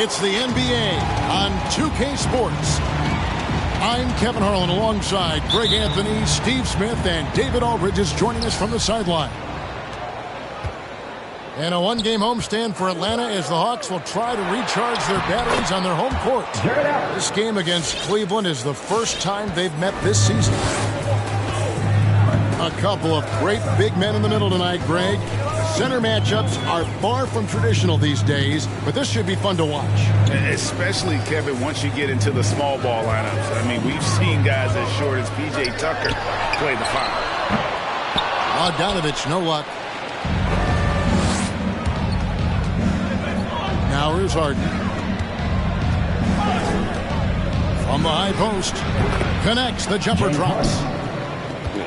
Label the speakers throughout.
Speaker 1: It's the NBA on 2K Sports. I'm Kevin Harlan alongside Greg Anthony, Steve Smith, and David Aldridge is joining us from the sideline. And a one-game homestand for Atlanta as the Hawks will try to recharge their batteries on their home court. This game against Cleveland is the first time they've met this season. A couple of great big men in the middle tonight, Greg. Center matchups are far from traditional these days, but this should be fun to watch.
Speaker 2: Especially, Kevin, once you get into the small ball lineups. I mean, we've seen guys as short as P.J. Tucker play the five.
Speaker 1: Bogdanovich, no luck. Now here's Harden. From the high post. Connects, the jumper drops.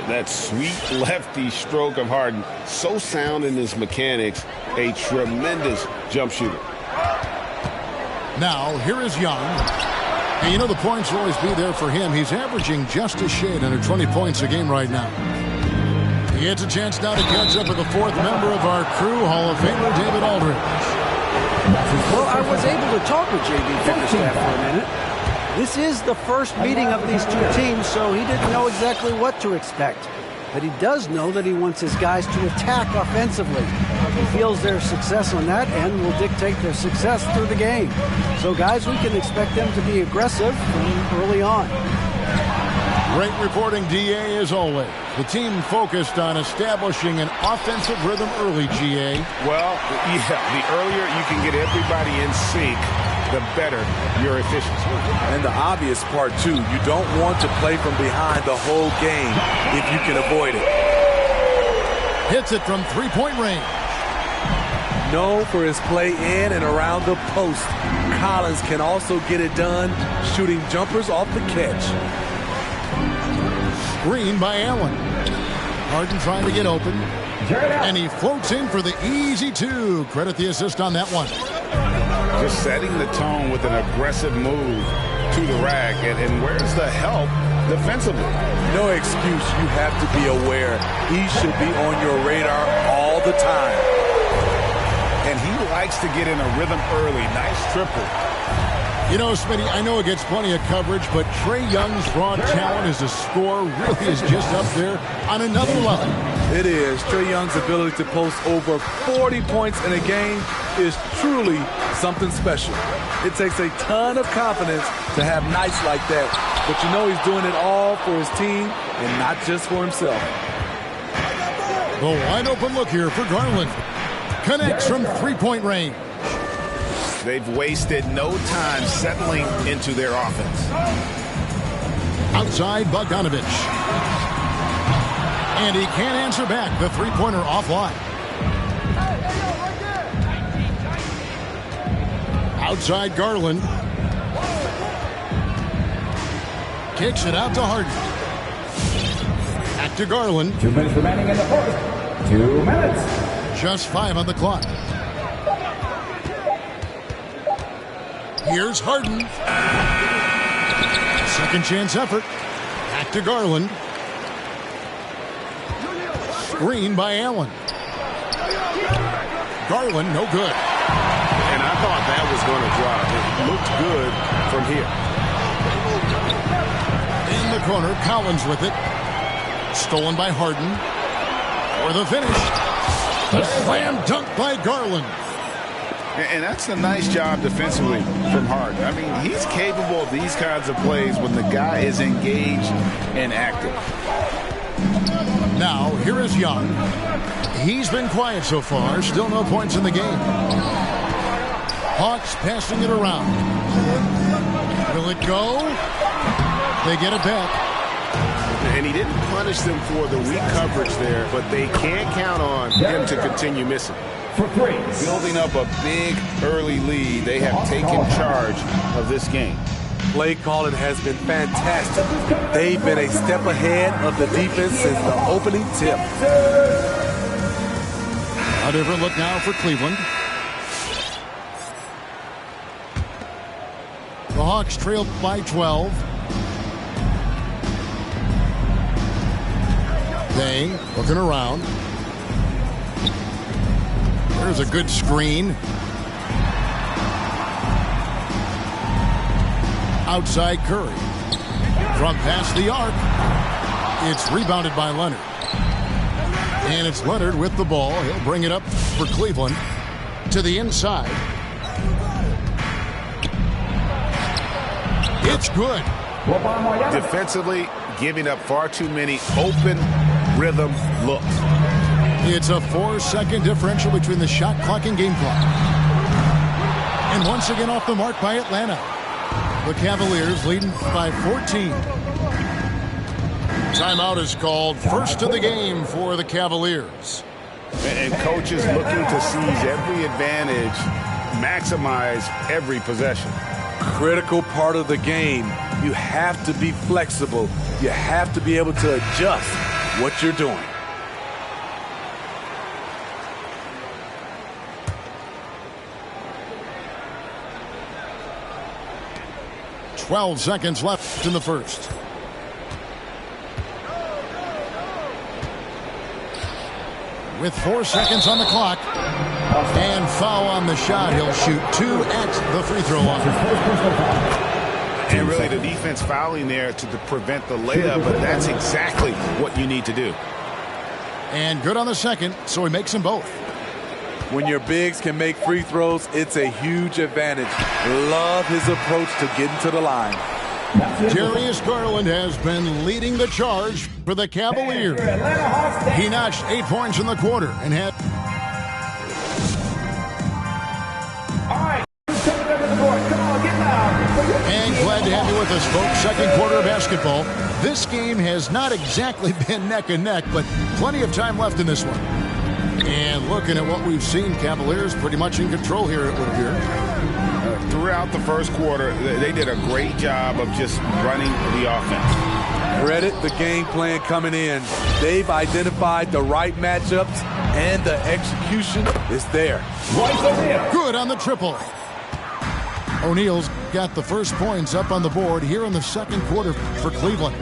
Speaker 2: That sweet lefty stroke of Harden, so sound in his mechanics, a tremendous jump shooter.
Speaker 1: Now, here is Young. And you know the points will always be there for him. He's averaging just a shade under 20 points a game right now. He gets a chance now to catch up with the fourth member of our crew, Hall of Famer David Aldridge.
Speaker 3: Well, I was able to talk with J.B. Bickerstaff for a minute. This is the first meeting of these two teams, so he didn't know exactly what to expect. But he does know that he wants his guys to attack offensively. He feels their success on that end will dictate their success through the game. So, guys, we can expect them to be aggressive from early on.
Speaker 1: Great reporting, DA, as always. The team focused on establishing an offensive rhythm early, GA.
Speaker 2: Well, yeah, the earlier you can get everybody in sync, the better your efficiency.
Speaker 4: And the obvious part, too, you don't want to play from behind the whole game if you can avoid it.
Speaker 1: Hits it from three-point range.
Speaker 4: Known for his play in and around the post, Collins can also get it done shooting jumpers off the catch.
Speaker 1: Screen by Allen. Harden trying to get open. And he floats in for the easy two. Credit the assist on that one.
Speaker 2: Just setting the tone with an aggressive move to the rack. And where's the help defensively?
Speaker 4: No excuse. You have to be aware. He should be on your radar all the time.
Speaker 2: And he likes to get in a rhythm early. Nice triple.
Speaker 1: You know, Smitty, I know it gets plenty of coverage, but Trae Young's raw talent as a scorer really is just up there on another level.
Speaker 4: It is. Trae Young's ability to post over 40 points in a game is truly something special. It takes a ton of confidence to have nights like that, but you know he's doing it all for his team and not just for himself.
Speaker 1: The wide open look here for Garland. Connects from three-point range.
Speaker 2: They've wasted no time settling into their offense.
Speaker 1: Outside Bogdanovich. And he can't answer back. The three-pointer offline. Outside Garland. Kicks it out to Harden. Back to Garland.
Speaker 5: 2 minutes remaining in the fourth. 2 minutes.
Speaker 1: Just 5 on the clock. Here's Harden. Second chance effort. Back to Garland. Screen by Allen. Garland, no good.
Speaker 2: And I thought that was going to drop. It looked good from here.
Speaker 1: In the corner, Collins with it. Stolen by Harden. For the finish. A slam dunk by Garland.
Speaker 2: And that's a nice job defensively from Harden. I mean, he's capable of these kinds of plays when the guy is engaged and active.
Speaker 1: Now, here is Young. He's been quiet so far. Still no points in the game. Hawks passing it around. Will it go? They get it back.
Speaker 2: And he didn't punish them for the weak coverage there, but they can't count on him to continue missing.
Speaker 5: For three.
Speaker 2: Building up a big early lead, they have taken charge of this game.
Speaker 4: Play calling has been fantastic. They've been a step ahead of the defense since the opening tip.
Speaker 1: A different look now for Cleveland. The Hawks trailed by 12. They looking around. There's a good screen. Outside Curry. From past the arc. It's rebounded by Leonard. And it's Leonard with the ball. He'll bring it up for Cleveland to the inside. It's good.
Speaker 2: Defensively, giving up far too many open rhythm looks.
Speaker 1: It's a 4-second differential between the shot clock and game clock. And once again off the mark by Atlanta. The Cavaliers leading by 14. Timeout is called. First of the game for the Cavaliers.
Speaker 2: And coaches looking to seize every advantage, maximize every possession.
Speaker 4: Critical part of the game. You have to be flexible. You have to be able to adjust what you're doing.
Speaker 1: "12 seconds left in the first. With 4 seconds on the clock. And foul on the shot. He'll shoot 2 at the free throw line.
Speaker 2: And really the defense fouling there to prevent the layup, but that's exactly what you need to do.
Speaker 1: And good on the second, so he makes them both.
Speaker 4: When your bigs can make free throws, it's a huge advantage. Love his approach to getting to the line.
Speaker 1: Darius Garland has been leading the charge for the Cavaliers. He notched 8 points in the quarter and had... And glad to have you with us, folks. Second quarter of basketball. This game has not exactly been neck and neck, but plenty of time left in this one. And looking at what we've seen, Cavaliers pretty much in control here, it would appear.
Speaker 2: Throughout the first quarter, they did a great job of just running the offense.
Speaker 4: Credit the game plan coming in. They've identified the right matchups, and the execution is there.
Speaker 1: Good on the triple. O'Neal's got the first points up on the board here in the second quarter for Cleveland.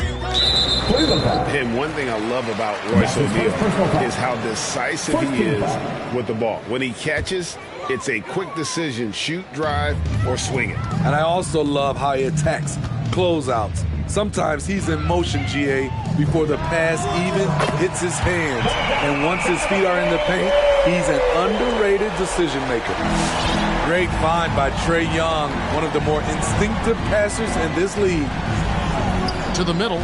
Speaker 2: And one thing I love about Royce O'Neal is how decisive he is with the ball. When he catches, it's a quick decision, shoot, drive, or swing it.
Speaker 4: And I also love how he attacks closeouts. Sometimes he's in motion, GA, before the pass even hits his hands. And once his feet are in the paint, he's an underrated decision maker. Great find by Trae Young, one of the more instinctive passers in this league.
Speaker 1: To the middle.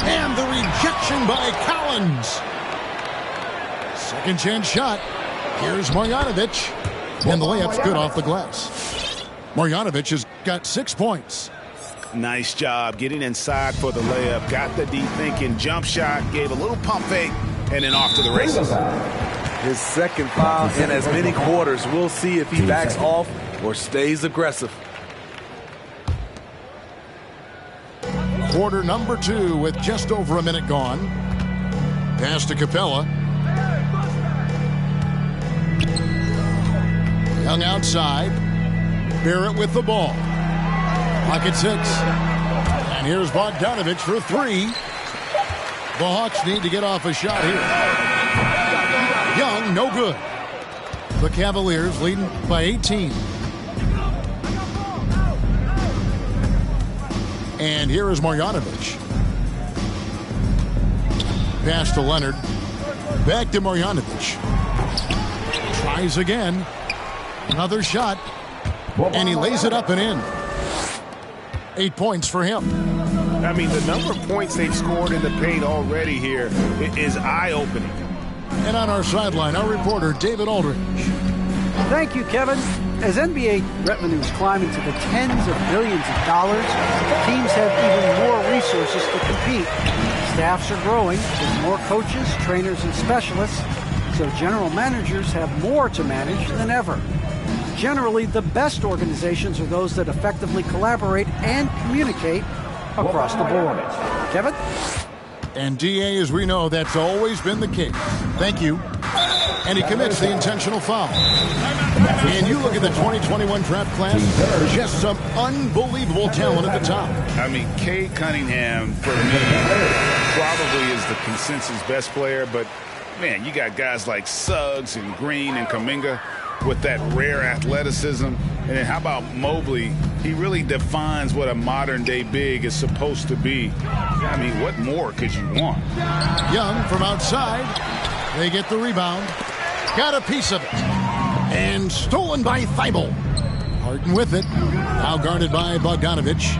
Speaker 1: And the rejection by Collins. Second chance shot. Here's Marjanovic. And the layup's good off the glass. Marjanovic has got 6 points.
Speaker 2: Nice job getting inside for the layup. Got the deep thinking jump shot. Gave a little pump fake. And then off to the races.
Speaker 4: His second foul in as many quarters. We'll see if he backs off or stays aggressive.
Speaker 1: Quarter number 2 with just over a minute gone. Pass to Capella. Young outside. Barrett with the ball. Pocket 6. And here's Bogdanovic for 3. The Hawks need to get off a shot here. Young, no good. The Cavaliers leading by 18. And here is Marjanovic. Pass to Leonard. Back to Marjanovic. Tries again. Another shot. And he lays it up and in. 8 points for him.
Speaker 2: I mean, the number of points they've scored in the paint already here is eye-opening.
Speaker 1: And on our sideline, our reporter, David Aldridge.
Speaker 3: Thank you, Kevin. As NBA revenues climb into the tens of billions of dollars, teams have even more resources to compete. Staffs are growing with more coaches, trainers, and specialists, so general managers have more to manage than ever. Generally, the best organizations are those that effectively collaborate and communicate across the board. Kevin?
Speaker 1: And DA, as we know, that's always been the case. Thank you. And he commits the intentional foul. And you look at the 2021 draft class, just some unbelievable talent at the top.
Speaker 2: I mean, Cade Cunningham, for me, probably is the consensus best player. But, man, you got guys like Suggs and Green and Kuminga. with that rare athleticism. And then how about Mobley? He really defines what a modern-day big is supposed to be. I mean, what more could you want?
Speaker 1: Young from outside. They get the rebound. Got a piece of it. And stolen by Thibault. Harden with it. Now guarded by Bogdanovich.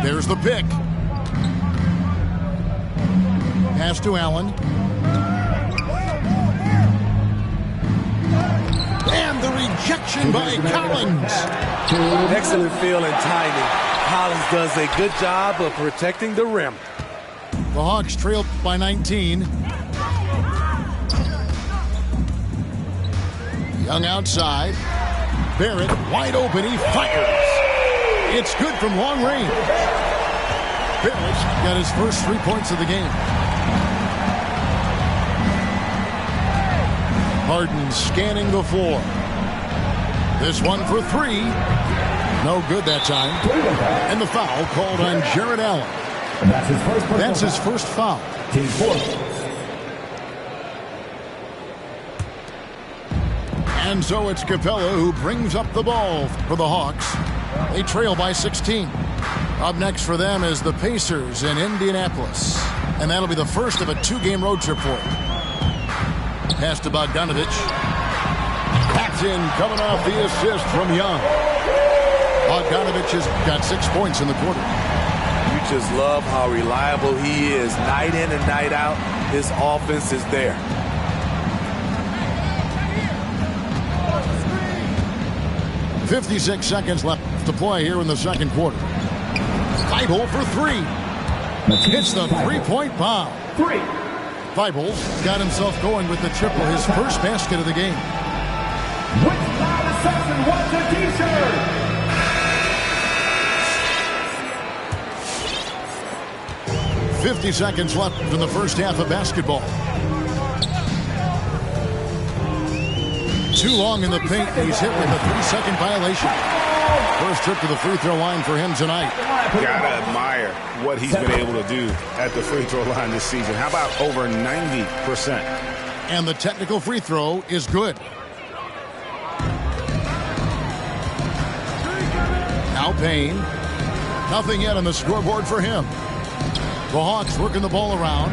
Speaker 1: There's the pick. Pass to Allen. And the rejection by Collins.
Speaker 4: Excellent feel and timing. Collins does a good job of protecting the rim.
Speaker 1: The Hawks trail by 19. Young outside. Barrett wide open. He fires. It's good from long range. Barrett got his first 3 points of the game. Harden scanning the floor. This one for three. No good that time. And the foul called on Jared Allen. That's his first foul.
Speaker 5: Team fourth.
Speaker 1: And so it's Capella who brings up the ball for the Hawks. They trail by 16. Up next for them is the Pacers in Indianapolis. And that'll be the first of a 2-game road trip for them. Pass to Bogdanovich. Packed in, coming off the assist from Young. Bogdanovich has got 6 points in the quarter.
Speaker 4: You just love how reliable he is. Night in and night out, his offense is there.
Speaker 1: .56 seconds left to play here in the second quarter. Thibault for three. Hits the three-point bomb. Thibault got himself going with the triple, his first basket of the game.
Speaker 5: Which Loud Assassin wants a t-shirt?
Speaker 1: 50 seconds left in the first half of basketball. Too long in the paint. He's hit with a 3-second violation. First trip to the free throw line for him tonight.
Speaker 2: Gotta admire what he's been able to do at the free throw line this season. How about over 90%?
Speaker 1: And the technical free throw is good. Now Payne. Nothing yet on the scoreboard for him. The Hawks working the ball around.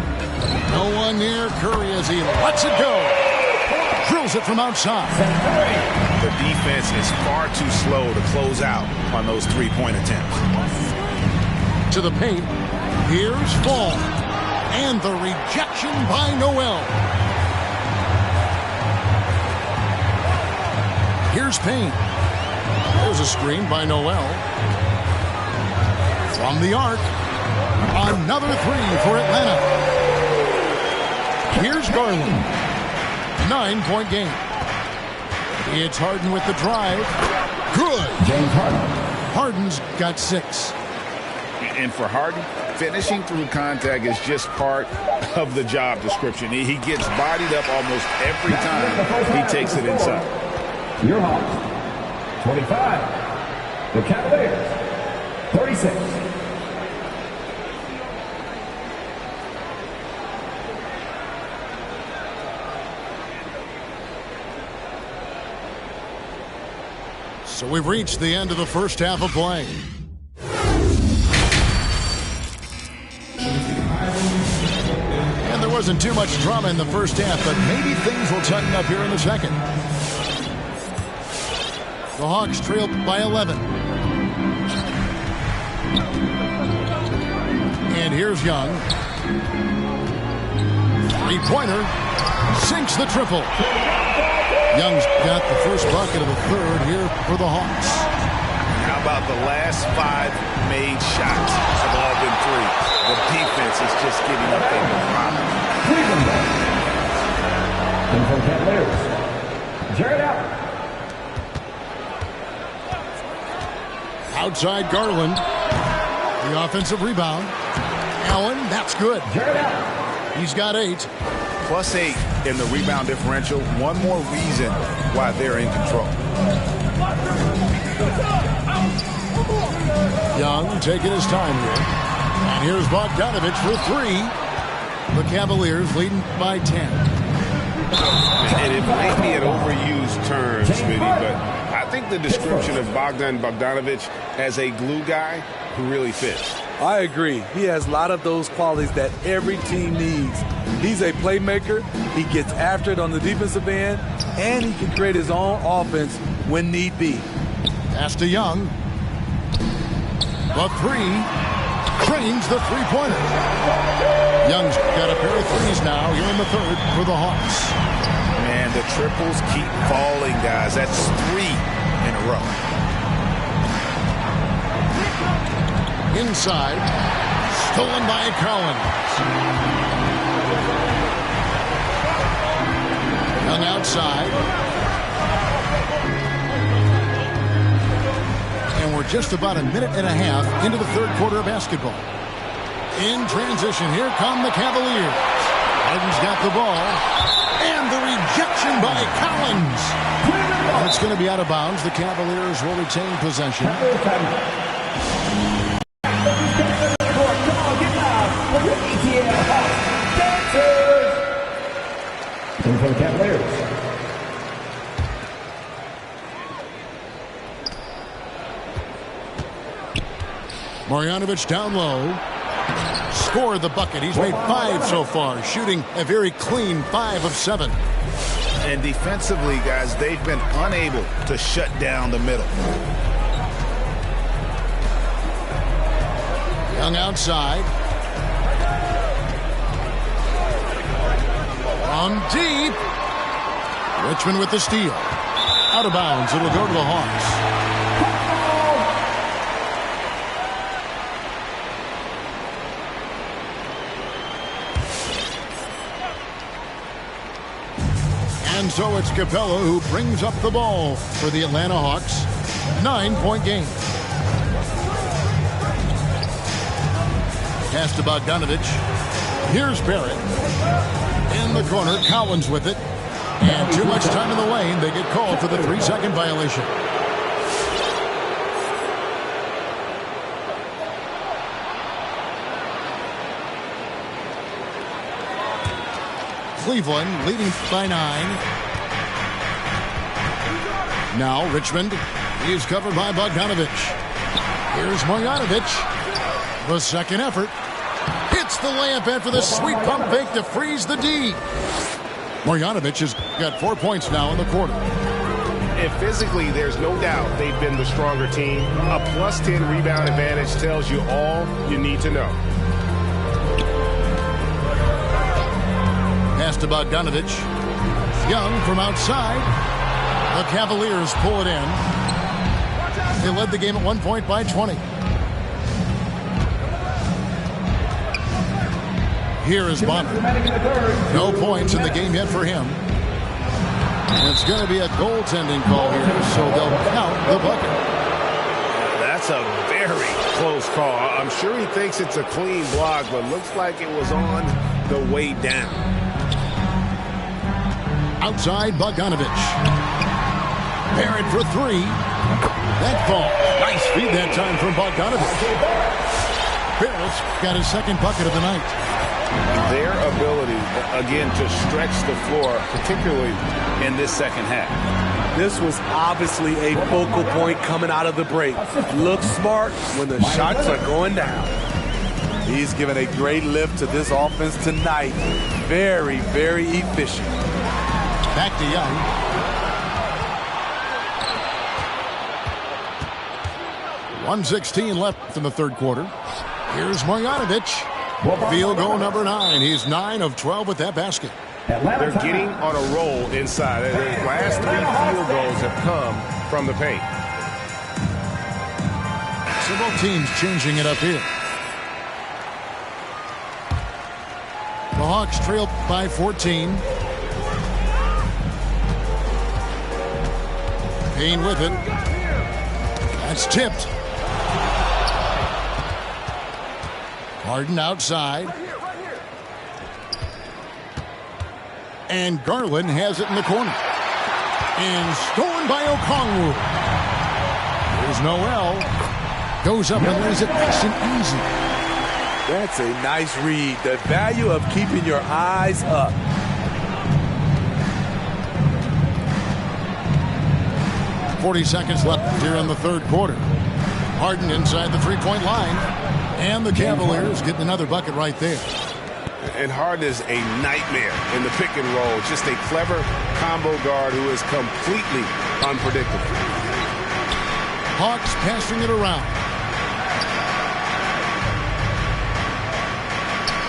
Speaker 1: No one near Curry as he lets it go. Drills it from outside.
Speaker 2: The defense is far too slow to close out on those three-point attempts.
Speaker 1: To the paint. Here's Fall. And the rejection by Noel. Here's Payne. There's a screen by Noel. From the arc. Another three for Atlanta. Here's Garland. 9-point game. It's Harden with the drive. Good.
Speaker 5: James Harden.
Speaker 1: Harden's got 6.
Speaker 2: And for Harden, finishing through contact is just part of the job description. He gets bodied up almost every time he takes it inside.
Speaker 5: Your Hawks. 25. The Cavaliers. 36.
Speaker 1: So we've reached the end of the first half of play. And there wasn't too much drama in the first half, but maybe things will tighten up here in the second. The Hawks trailed by 11. And here's Young. Three-pointer. Sinks the triple. Young's got the first bucket of the third here for the Hawks.
Speaker 2: How about the last 5 made shots have all been three? The defense is just giving up a problem.
Speaker 5: And from Cavaliers, Jared Allen.
Speaker 1: Outside Garland. The offensive rebound. Allen, that's good.
Speaker 5: Jared Allen.
Speaker 1: He's got 8.
Speaker 2: +8 in the rebound differential. One more reason why they're in control.
Speaker 1: Young taking his time here. And here's Bogdanovich for 3. The Cavaliers leading by 10.
Speaker 2: And it might be an overused term, Smitty, but I think the description of Bogdan Bogdanovic as a glue guy who really fits.
Speaker 4: I agree. He has a lot of those qualities that every team needs. He's a playmaker. He gets after it on the defensive end, and he can create his own offense when need be.
Speaker 1: Pass to Young. The three. Trains the three-pointer. Young's got a pair of threes now here in the third for the Hawks.
Speaker 6: Man, the triples keep falling, guys. That's 3 in a row.
Speaker 1: Inside. Stolen by Collins. Young outside. And we're just about a minute and a half into the third quarter of basketball. In transition, here come the Cavaliers. Harden's got the ball. And the rejection by Collins. And it's going to be out of bounds. The Cavaliers will retain possession.
Speaker 5: For the Cavaliers.
Speaker 1: Marjanovic down low. Scored the bucket. He's made 5 so far, shooting a very clean 5 of 7.
Speaker 6: And defensively, guys, they've been unable to shut down the middle.
Speaker 1: Young outside. On deep. Richmond with the steal. Out of bounds. It'll go to the Hawks. And so it's Capella who brings up the ball for the Atlanta Hawks. 9-point game. Pass to Bogdanovic. Here's Barrett. In the corner, Collins with it. And too much time in the lane. They get called for the 3-second violation. Cleveland leading by 9. Now Richmond. He is covered by Bogdanovic. Here's Marjanovic. The second effort. Hits the layup after the sweet pump fake to freeze the D. Marjanovic has got 4 points now in the quarter.
Speaker 2: And physically, there's no doubt they've been the stronger team. A plus 10 rebound advantage tells you all you need to know.
Speaker 1: Pass to Bogdanovic. Young from outside. The Cavaliers pull it in. They led the game at 1 point by 20. Here is Bonner. No points in the game yet for him. And it's going to be a goaltending call here, so they'll count the bucket.
Speaker 2: That's a very close call. I'm sure he thinks it's a clean block, but looks like it was on the way down. Outside, Bogdanovic. Barrett for 3. That ball. Nice feed that time from Bogdanovic. Barrett's got his second bucket of the night.
Speaker 6: Their ability, again, to stretch the floor, particularly in this second half.
Speaker 4: This was obviously a focal point coming out of the break. Looks smart when the shots are going down. He's given a great lift to this offense tonight. Very, very efficient.
Speaker 1: Back to Young. .116 left in the third quarter. Here's Marjanovic. Field goal number 9. He's 9 of 12 with that basket.
Speaker 2: They're getting on a roll inside. The last 3 field goals have come from the paint.
Speaker 1: So both teams changing it up here. The Hawks trail by 14. Payne with it. That's tipped. Harden outside. And Garland has it in the corner. And stolen by Okongwu. Here's Noel. Goes up and lays it nice and easy.
Speaker 4: That's a nice read. The value of keeping your eyes up.
Speaker 1: 40 seconds left here in the third quarter. Harden inside the three-point line. And the Cavaliers getting another bucket right there.
Speaker 6: And Harden is a nightmare in the pick and roll. Just a clever combo guard who is completely unpredictable.
Speaker 1: Hawks passing it around.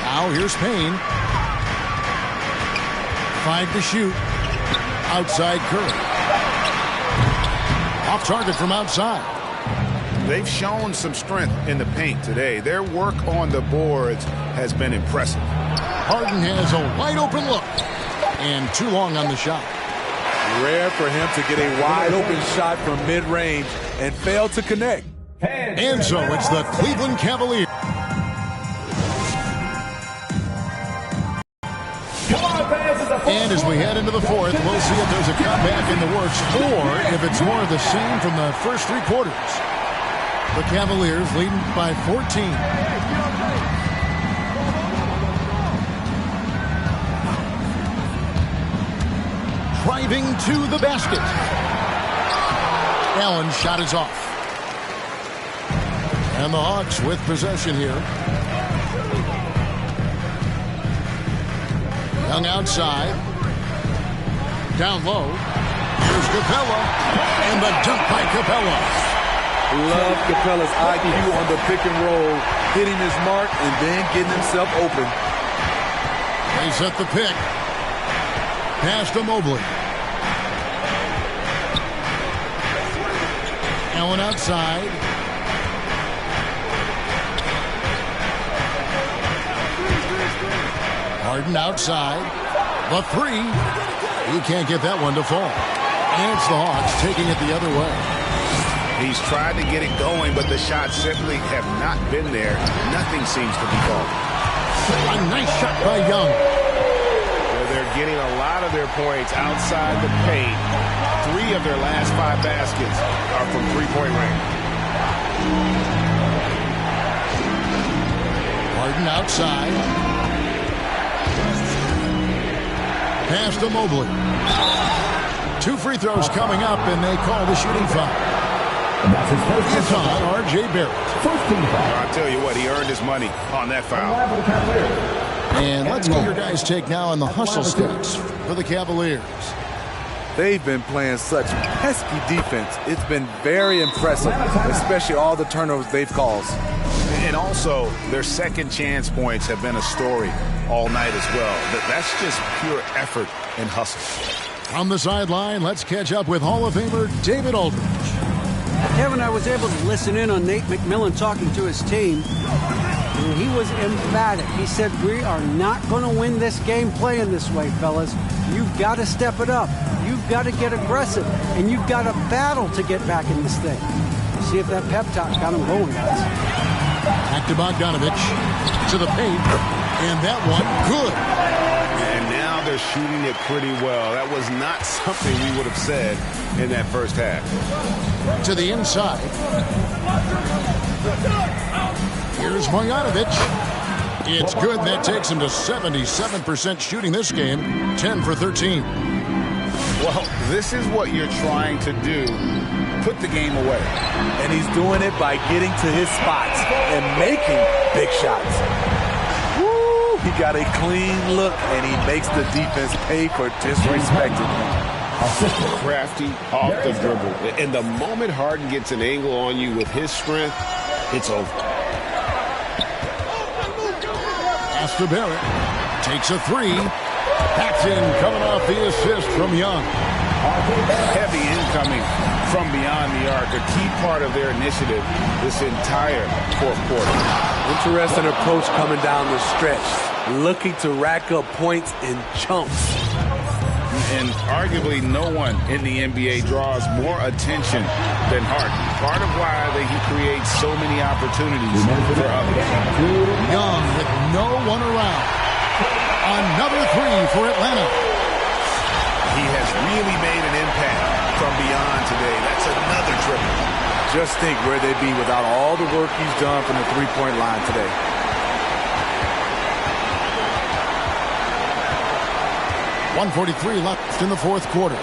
Speaker 1: Now here's Payne. 5 to shoot. Outside Curry. Off target from outside.
Speaker 6: They've shown some strength in the paint today. Their work on the boards has been impressive.
Speaker 1: Harden has a wide open look. And too long on the shot.
Speaker 4: Rare for him to get a wide open shot from mid-range and fail to connect.
Speaker 1: And so it's the Cleveland Cavaliers. And as we head into the fourth, we'll see if there's a comeback in the works or if it's more of the same from the first three quarters. The Cavaliers leading by 14. Driving to the basket. Allen's shot is off. And the Hawks with possession here. Young outside. Down low. Here's Capella. And the dunk by Capella.
Speaker 4: Love Capella's IQ on the pick and roll, hitting his mark and then getting himself open.
Speaker 1: They set the pick. Pass to Mobley. Allen outside. Harden outside. The three. He can't get that one to fall. And it's the Hawks taking it the other way.
Speaker 6: He's tried to get it going, but the shots simply have not been there. Nothing seems to be falling.
Speaker 1: A nice shot by Young.
Speaker 6: Well, they're getting a lot of their points outside the paint. 3 of their last 5 baskets are from three-point range.
Speaker 1: Harden outside. Pass to Mobley. 2 free throws coming up, and they call the shooting foul. It's on R.J. Barrett.
Speaker 6: I'll tell you what, he earned his money on that foul.
Speaker 1: And let's get your guys' take now on the hustle stats for the Cavaliers.
Speaker 4: They've been playing such pesky defense. It's been very impressive, especially all the turnovers they've caused.
Speaker 6: And also, their second chance points have been a story all night as well. That's just pure effort and hustle.
Speaker 1: From the sideline, let's catch up with Hall of Famer David Aldridge.
Speaker 3: Kevin, I was able to listen in on Nate McMillan talking to his team, and he was emphatic. He said, we are not going to win this game playing this way, fellas. You've got to step it up. You've got to get aggressive, and you've got to battle to get back in this thing. See if that pep talk got him going, guys.
Speaker 1: Back to Bogdanovich, to the paint, and that one good.
Speaker 6: And now they're shooting it pretty well. That was not something we would have said in that first half.
Speaker 1: To the inside. Here's Bogdanovich. It's good. That takes him to 77% shooting this game, 10 for 13.
Speaker 6: Well, this is what you're trying to do. Put the game away.
Speaker 4: And he's doing it by getting to his spots and making big shots. Woo! He got a clean look, and he makes the defense pay for disrespecting him.
Speaker 6: Crafty off the dribble. And the moment Harden gets an angle on you with his strength, it's over.
Speaker 1: After Barrett takes a three. That's in, coming off the assist from Young.
Speaker 6: Heavy incoming from beyond the arc, a key part of their initiative this entire fourth quarter.
Speaker 4: Interesting approach coming down the stretch, looking to rack up points in chunks.
Speaker 6: And arguably no one in the NBA draws more attention than Harden. Part of why he creates so many opportunities for others.
Speaker 1: Young with no one around. Another three for Atlanta.
Speaker 6: He has really made an impact from beyond today. That's another triple.
Speaker 4: Just think where they'd be without all the work he's done from the three-point line today. .143 left in the fourth quarter.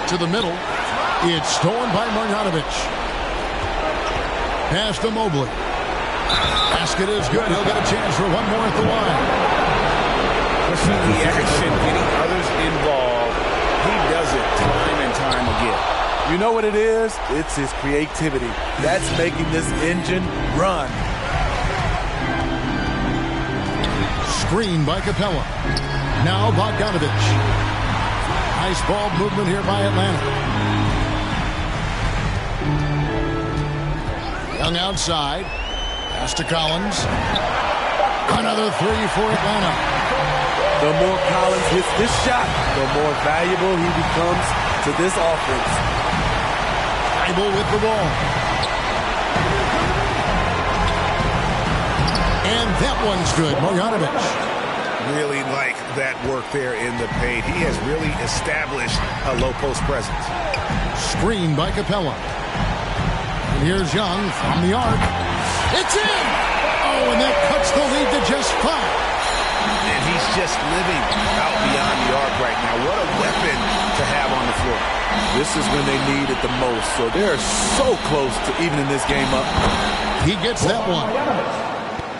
Speaker 1: To the middle. It's stolen by Marjanovic. Pass to Mobley. Basket is good. He'll get a chance for one more at the line.
Speaker 6: Pushing the action, getting others involved. He does it time and time again.
Speaker 4: You know what it is? It's his creativity. That's making this engine run.
Speaker 1: Screen by Capella. Now Bogdanovic. Nice ball movement here by Atlanta. Young outside. Pass to Collins. Another three for Atlanta.
Speaker 4: The more Collins hits this shot, the more valuable he becomes to this offense.
Speaker 1: Able with the ball. And that one's good. Marjanovic.
Speaker 6: Really like that work there in the paint. He has really established a low post presence.
Speaker 1: Screen by Capella. And here's Young from the arc. It's in! Oh, and that cuts the lead to just 5.
Speaker 6: And he's just living out beyond the arc right now. What a weapon to have on the floor.
Speaker 4: This is when they need it the most, so they're so close to evening this game up.
Speaker 1: He gets that one.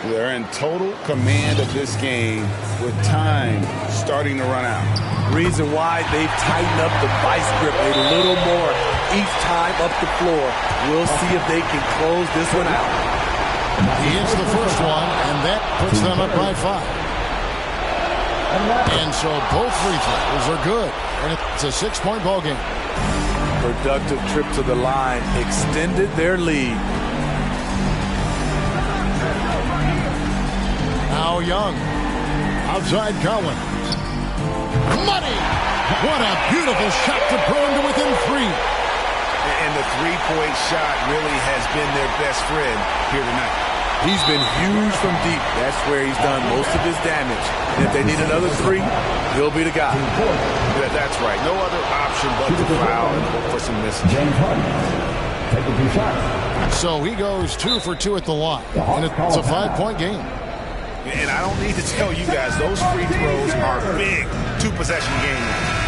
Speaker 6: They're in total command of this game with time starting to run out.
Speaker 4: Reason why they've tightened up the vice grip a little more each time up the floor. We'll see if they can close this one out.
Speaker 1: He hits the first one, and that puts them up by 5. And so both free throws are good. And it's a 6-point ball game.
Speaker 4: Productive trip to the line extended their lead.
Speaker 1: Now Young. Outside Collins. Money! What a beautiful shot to burn to within 3.
Speaker 6: And the three-point shot really has been their best friend here tonight.
Speaker 4: He's been huge from deep. That's where he's done most of his damage. And if they need another 3, he'll be the guy.
Speaker 6: That's right. No other option but to foul and look for some misses.
Speaker 1: So he goes 2 for 2 at the line. And it's a 5-point game.
Speaker 6: And I don't need to tell you guys, those free throws are big 2-possession games.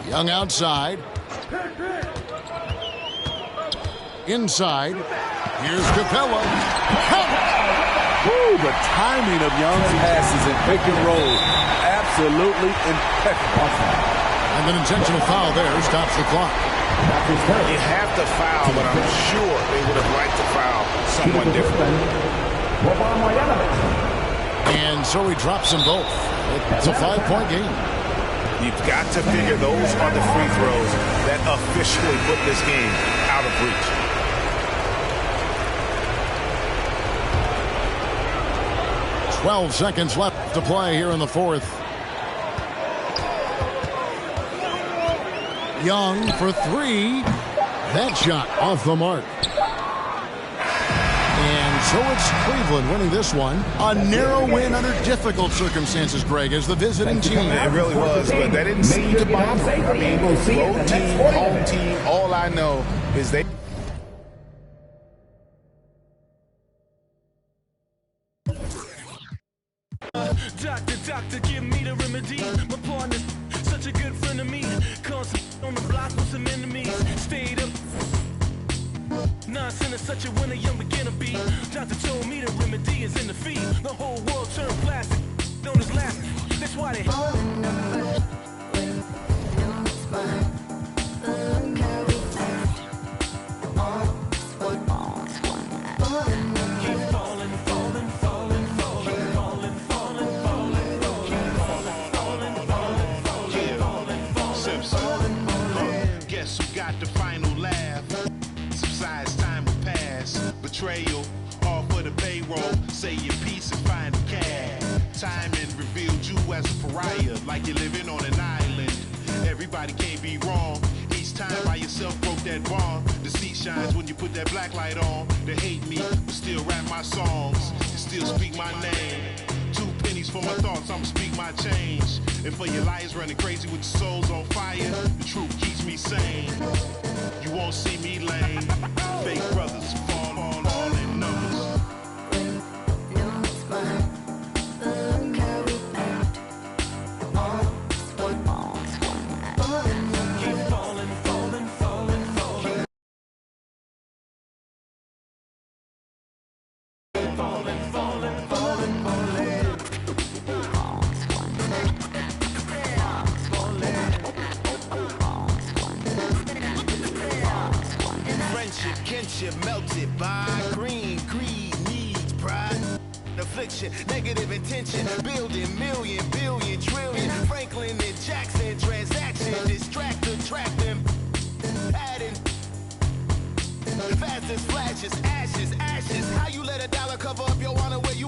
Speaker 1: Young outside. Inside. Here's Capella.
Speaker 4: Woo, the timing of Young's passes in pick and roll. Absolutely impeccable.
Speaker 1: And an intentional foul there stops the clock.
Speaker 6: You have to foul, but I'm sure they would have liked to foul someone different.
Speaker 1: And so he drops them both. It's a 5-point game.
Speaker 6: You've got to figure those are the free throws that officially put this game out of reach.
Speaker 1: .12 seconds left to play here in the 4th. Young for 3. That shot off the mark. And so it's Cleveland winning this one. A narrow win under difficult circumstances, Greg, as the visiting team.
Speaker 6: It really was, but that didn't seem to bother them. I mean, road team, home team, all I know is they...
Speaker 7: Doctor, give me the remedy. My partner's such a good friend of me. Constant on the block with some enemies. Stayed up. Nonsense is such a winner, young beginner be. Doctor told me the remedy is in the feet. The whole world turned plastic. Known as last. That's why they.
Speaker 8: Betrayal, all for the payroll. Say your piece and find the cash. Timing revealed you as a pariah, like you're living on an island. Everybody can't be wrong. Each time by yourself broke that bond. The seat shines when you put that black light on. They hate me, but still rap my songs. And still speak my name. 2 pennies for my thoughts, I'ma speak my change. And for your liars running crazy with your souls on fire, the truth keeps me sane. You won't see me lame. Fake brothers fall in numbers.
Speaker 9: Buy green, greed, needs, pride, affliction, negative intention, building million, billion, trillion, Franklin and Jackson, transaction, distract, attract them, adding, fast as flashes, ashes, ashes, how you let a dollar cover up your honor where you gonna